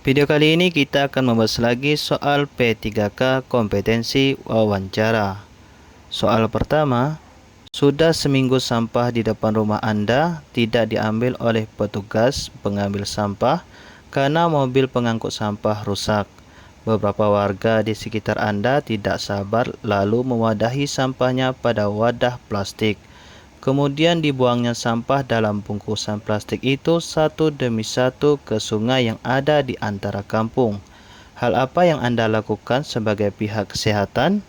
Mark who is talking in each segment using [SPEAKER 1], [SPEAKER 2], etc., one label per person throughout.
[SPEAKER 1] Video kali ini kita akan membahas lagi soal P3K kompetensi wawancara. Soal pertama, sudah seminggu sampah di depan rumah Anda tidak diambil oleh petugas pengambil sampah karena mobil pengangkut sampah rusak. Beberapa warga di sekitar Anda tidak sabar lalu mewadahi sampahnya pada wadah plastik. Kemudian dibuangnya sampah dalam bungkusan plastik itu satu demi satu ke sungai yang ada di antara kampung. Hal apa yang Anda lakukan sebagai pihak kesehatan?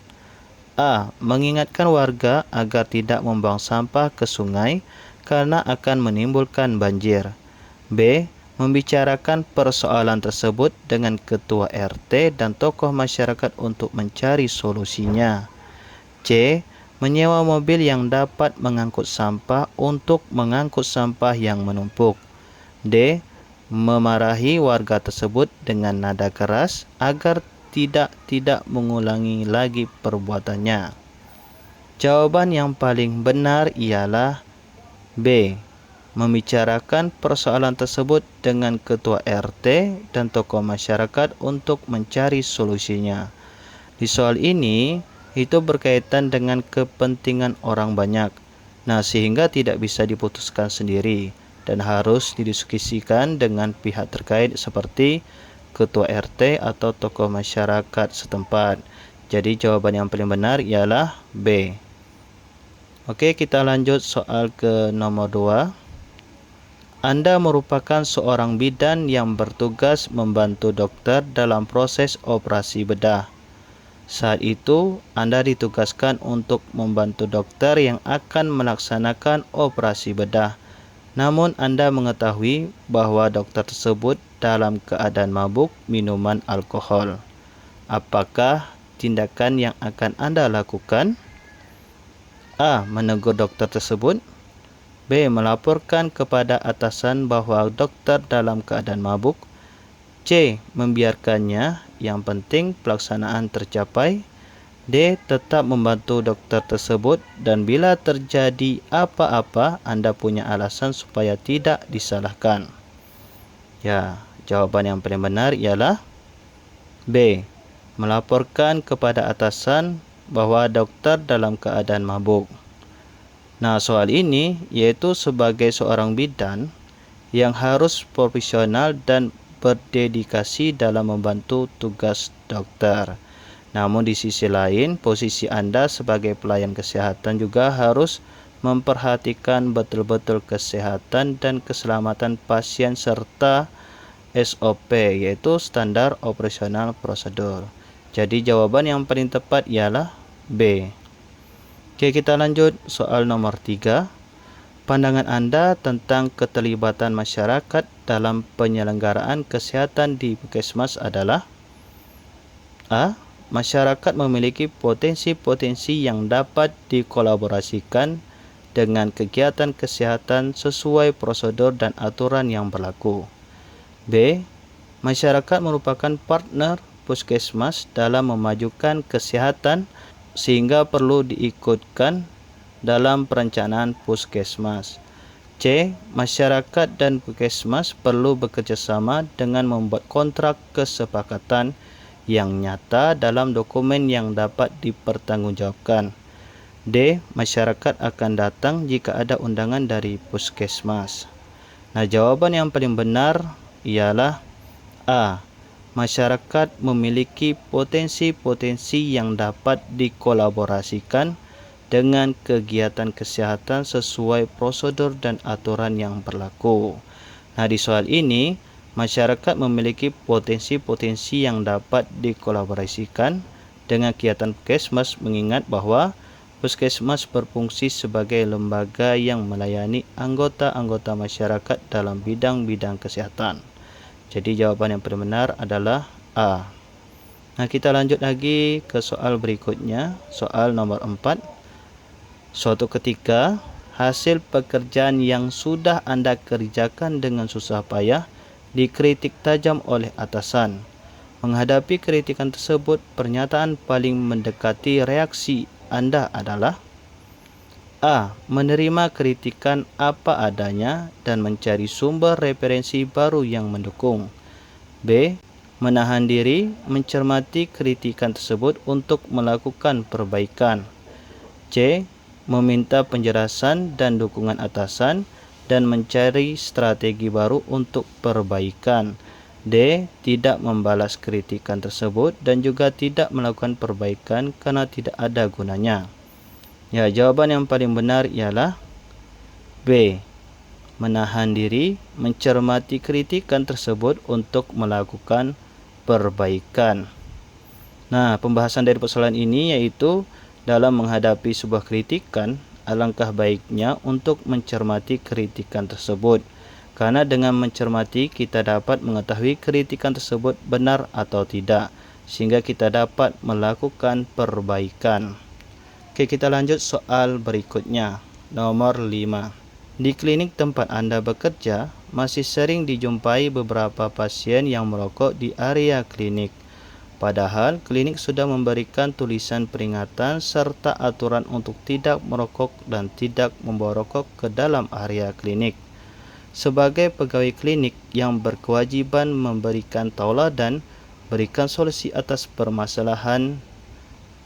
[SPEAKER 1] A. Mengingatkan warga agar tidak membuang sampah ke sungai karena akan menimbulkan banjir. B. Membicarakan persoalan tersebut dengan ketua RT dan tokoh masyarakat untuk mencari solusinya. C. Menyewa mobil yang dapat mengangkut sampah untuk mengangkut sampah yang menumpuk. D. Memarahi warga tersebut dengan nada keras agar tidak mengulangi lagi perbuatannya. Jawaban yang paling benar ialah B. Membicarakan persoalan tersebut dengan ketua RT dan tokoh masyarakat untuk mencari solusinya. Di soal ini, itu berkaitan dengan kepentingan orang banyak. Nah, sehingga tidak bisa diputuskan sendiri dan harus didiskusikan dengan pihak terkait seperti ketua RT atau tokoh masyarakat setempat. Jadi jawaban yang paling benar ialah B. Oke, kita lanjut soal ke nomor 2. Anda merupakan seorang bidan yang bertugas membantu dokter dalam proses operasi bedah. Saat itu, Anda ditugaskan untuk membantu dokter yang akan melaksanakan operasi bedah. Namun, Anda mengetahui bahwa dokter tersebut dalam keadaan mabuk minuman alkohol. Apakah tindakan yang akan Anda lakukan? A. Menegur dokter tersebut. B. Melaporkan kepada atasan bahwa dokter dalam keadaan mabuk. C. Membiarkannya, yang penting pelaksanaan tercapai. D. Tetap membantu dokter tersebut dan bila terjadi apa-apa, Anda punya alasan supaya tidak disalahkan. Ya, jawaban yang paling benar ialah B. Melaporkan kepada atasan bahwa dokter dalam keadaan mabuk. Nah, soal ini yaitu sebagai seorang bidan yang harus profesional dan berdedikasi dalam membantu tugas dokter. Namun di sisi lain, posisi Anda sebagai pelayan kesehatan juga harus memperhatikan betul-betul kesehatan dan keselamatan pasien serta SOP, yaitu standar operasional prosedur. Jadi jawaban yang paling tepat ialah B. Oke, kita lanjut soal nomor 3. Pandangan Anda tentang keterlibatan masyarakat dalam penyelenggaraan kesehatan di Puskesmas adalah A. Masyarakat memiliki potensi-potensi yang dapat dikolaborasikan dengan kegiatan kesehatan sesuai prosedur dan aturan yang berlaku. B. Masyarakat merupakan partner Puskesmas dalam memajukan kesehatan sehingga perlu diikutkan dalam perencanaan Puskesmas. C. Masyarakat dan Puskesmas perlu bekerjasama dengan membuat kontrak kesepakatan yang nyata dalam dokumen yang dapat dipertanggungjawabkan. D. Masyarakat akan datang jika ada undangan dari Puskesmas. Nah, jawaban yang paling benar ialah A. Masyarakat memiliki potensi-potensi yang dapat dikolaborasikan dengan kegiatan kesehatan sesuai prosedur dan aturan yang berlaku. Nah, di soal ini, masyarakat memiliki potensi-potensi yang dapat dikolaborasikan dengan kegiatan Puskesmas mengingat bahwa Puskesmas berfungsi sebagai lembaga yang melayani anggota-anggota masyarakat dalam bidang-bidang kesehatan. Jadi jawaban yang benar adalah A. Nah, kita lanjut lagi ke soal berikutnya, soal nomor 4. Suatu ketika, hasil pekerjaan yang sudah Anda kerjakan dengan susah payah dikritik tajam oleh atasan. Menghadapi kritikan tersebut, pernyataan paling mendekati reaksi Anda adalah A. Menerima kritikan apa adanya dan mencari sumber referensi baru yang mendukung. B. menahan diri, mencermati kritikan tersebut untuk melakukan perbaikan. C. Meminta penjelasan dan dukungan atasan dan mencari strategi baru untuk perbaikan. D. Tidak membalas kritikan tersebut dan juga tidak melakukan perbaikan karena tidak ada gunanya. Ya, jawaban yang paling benar ialah B. Menahan diri, mencermati kritikan tersebut untuk melakukan perbaikan. Nah, pembahasan dari persoalan ini yaitu dalam menghadapi sebuah kritikan, alangkah baiknya untuk mencermati kritikan tersebut. Karena dengan mencermati kita dapat mengetahui kritikan tersebut benar atau tidak, sehingga kita dapat melakukan perbaikan. Oke, kita lanjut soal berikutnya. Nomor 5. Di klinik tempat Anda bekerja, masih sering dijumpai beberapa pasien yang merokok di area klinik. Padahal klinik sudah memberikan tulisan peringatan serta aturan untuk tidak merokok dan tidak membawa rokok ke dalam area klinik. Sebagai pegawai klinik yang berkewajiban memberikan tauladan, berikan solusi atas permasalahan.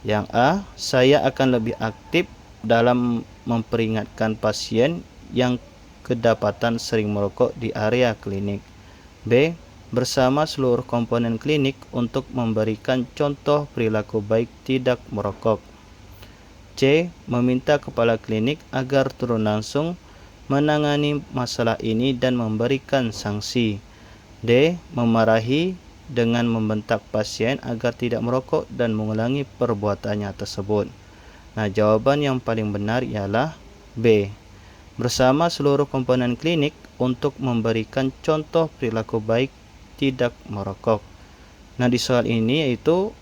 [SPEAKER 1] Yang A, saya akan lebih aktif dalam memperingatkan pasien yang kedapatan sering merokok di area klinik. B, bersama seluruh komponen klinik untuk memberikan contoh perilaku baik tidak merokok. C, meminta kepala klinik agar turun langsung menangani masalah ini dan memberikan sanksi. D, memarahi dengan membentak pasien agar tidak merokok dan mengulangi perbuatannya tersebut. Nah, jawaban yang paling benar ialah B, bersama seluruh komponen klinik untuk memberikan contoh perilaku baik tidak merokok. Nah, di soal ini yaitu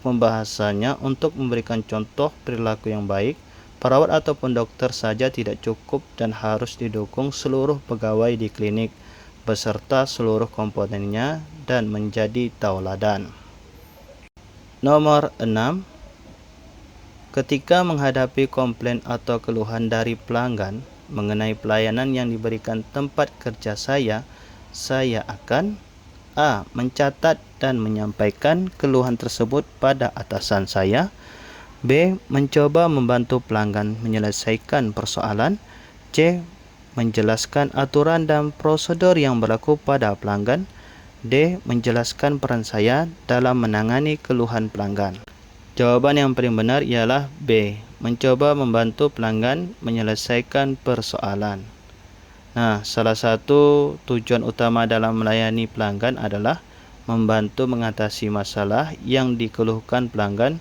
[SPEAKER 1] pembahasannya untuk memberikan contoh perilaku yang baik, perawat ataupun dokter saja tidak cukup dan harus didukung seluruh pegawai di klinik beserta seluruh komponennya dan menjadi tauladan. Nomor 6. Ketika menghadapi komplain atau keluhan dari pelanggan mengenai pelayanan yang diberikan tempat kerja saya akan A. Mencatat dan menyampaikan keluhan tersebut pada atasan saya. B. Mencoba membantu pelanggan menyelesaikan persoalan. C. Menjelaskan aturan dan prosedur yang berlaku pada pelanggan. D. Menjelaskan peran saya dalam menangani keluhan pelanggan. Jawaban yang paling benar ialah B. Mencoba membantu pelanggan menyelesaikan persoalan. Nah, salah satu tujuan utama dalam melayani pelanggan adalah membantu mengatasi masalah yang dikeluhkan pelanggan.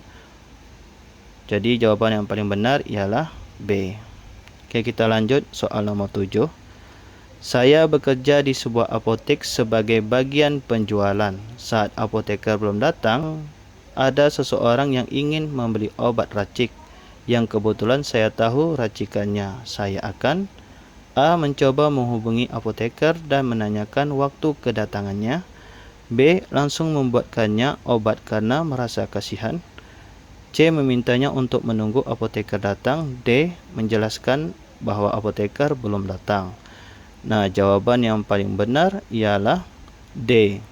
[SPEAKER 1] Jadi jawaban yang paling benar ialah B. Oke, kita lanjut soal nomor 7. Saya bekerja di sebuah apotek sebagai bagian penjualan. Saat apoteker belum datang, ada seseorang yang ingin membeli obat racik yang kebetulan saya tahu racikannya. Saya akan A. Mencoba menghubungi apoteker dan menanyakan waktu kedatangannya. B. Langsung membuatkannya obat karena merasa kasihan. C. Memintanya untuk menunggu apoteker datang. D. Menjelaskan bahwa apoteker belum datang. Nah, jawaban yang paling benar ialah D.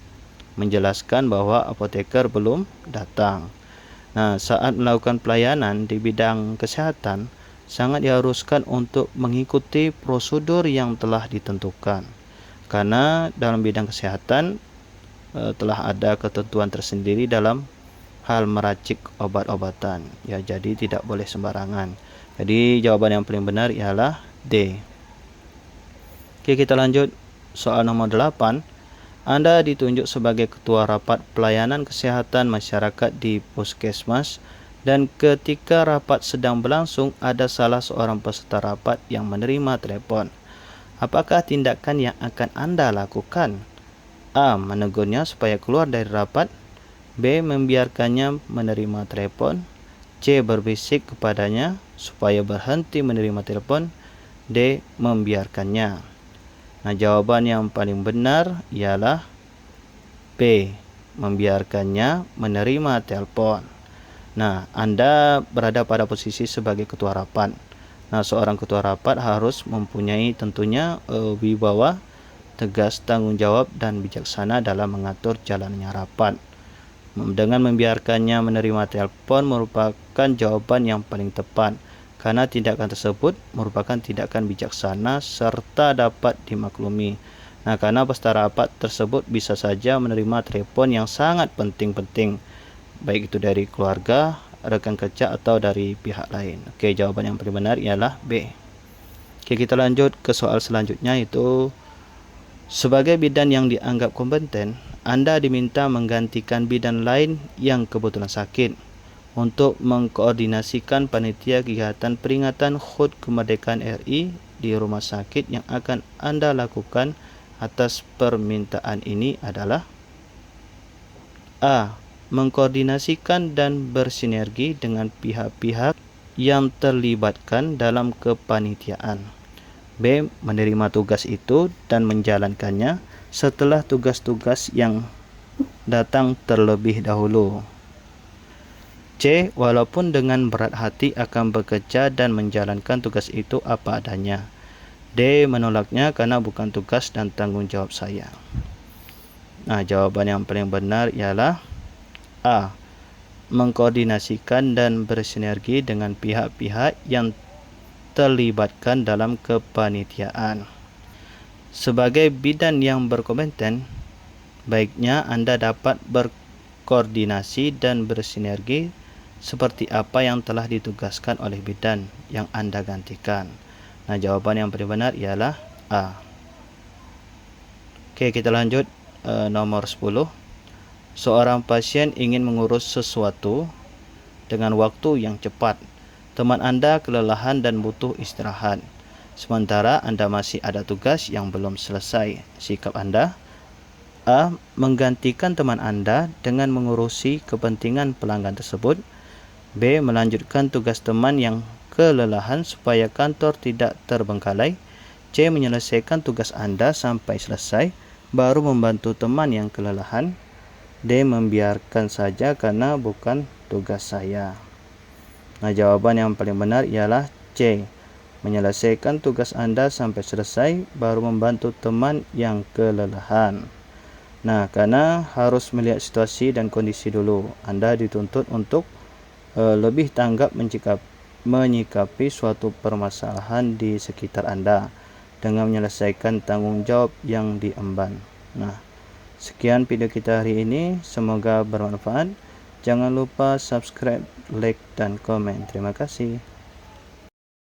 [SPEAKER 1] Menjelaskan bahwa apoteker belum datang. Nah, saat melakukan pelayanan di bidang kesehatan, sangat diharuskan untuk mengikuti prosedur yang telah ditentukan. Karena dalam bidang kesehatan telah ada ketentuan tersendiri dalam hal meracik obat-obatan. Ya, jadi tidak boleh sembarangan. Jadi jawaban yang paling benar ialah D. Oke, kita lanjut soal nomor 8. Anda ditunjuk sebagai ketua rapat pelayanan kesehatan masyarakat di puskesmas dan ketika rapat sedang berlangsung ada salah seorang peserta rapat yang menerima telepon. Apakah tindakan yang akan Anda lakukan? A. Menegurnya supaya keluar dari rapat. B. Membiarkannya menerima telepon. C. Berbisik kepadanya supaya berhenti menerima telepon. D. Membiarkannya. Nah, jawaban yang paling benar ialah B. Membiarkannya menerima telepon. Nah, Anda berada pada posisi sebagai ketua rapat. Nah, seorang ketua rapat harus mempunyai tentunya wibawa tegas, tanggung jawab, dan bijaksana dalam mengatur jalannya rapat. Dengan membiarkannya menerima telepon merupakan jawaban yang paling tepat, karena tindakan tersebut merupakan tindakan bijaksana serta dapat dimaklumi. Nah, karena peserta rapat tersebut bisa saja menerima telepon yang sangat penting-penting, baik itu dari keluarga, rekan kerja, atau dari pihak lain. Oke, jawaban yang paling benar ialah B. Oke, kita lanjut ke soal selanjutnya, yaitu sebagai bidan yang dianggap kompeten, Anda diminta menggantikan bidan lain yang kebetulan sakit untuk mengkoordinasikan panitia kegiatan peringatan HUT Kemerdekaan RI di rumah sakit. Yang akan Anda lakukan atas permintaan ini adalah A. Mengkoordinasikan dan bersinergi dengan pihak-pihak yang terlibatkan dalam kepanitiaan. B. Menerima tugas itu dan menjalankannya setelah tugas-tugas yang datang terlebih dahulu. C. Walaupun dengan berat hati akan bekerja dan menjalankan tugas itu apa adanya. D. Menolaknya karena bukan tugas dan tanggung jawab saya. Nah, jawaban yang paling benar ialah A. Mengkoordinasikan dan bersinergi dengan pihak-pihak yang terlibatkan dalam kepanitiaan. Sebagai bidan yang berkompeten, baiknya Anda dapat berkoordinasi dan bersinergi seperti apa yang telah ditugaskan oleh bidan yang Anda gantikan. Nah, jawaban yang paling benar ialah A. Oke, kita lanjut nomor 10. Seorang pasien ingin mengurus sesuatu dengan waktu yang cepat. Teman Anda kelelahan dan butuh istirahat, sementara Anda masih ada tugas yang belum selesai. Sikap Anda: A. Menggantikan teman Anda dengan mengurusi kepentingan pelanggan tersebut. B. Melanjutkan tugas teman yang kelelahan supaya kantor tidak terbengkalai. C. Menyelesaikan tugas Anda sampai selesai, baru membantu teman yang kelelahan. D. Membiarkan saja karena bukan tugas saya. Nah, jawaban yang paling benar ialah C. Menyelesaikan tugas Anda sampai selesai, baru membantu teman yang kelelahan. Nah, karena harus melihat situasi dan kondisi dulu, Anda dituntut untuk lebih tanggap menyikapi suatu permasalahan di sekitar Anda dengan menyelesaikan tanggung jawab yang diemban. Nah, sekian video kita hari ini, semoga bermanfaat. Jangan lupa subscribe, like, dan komen. Terima kasih.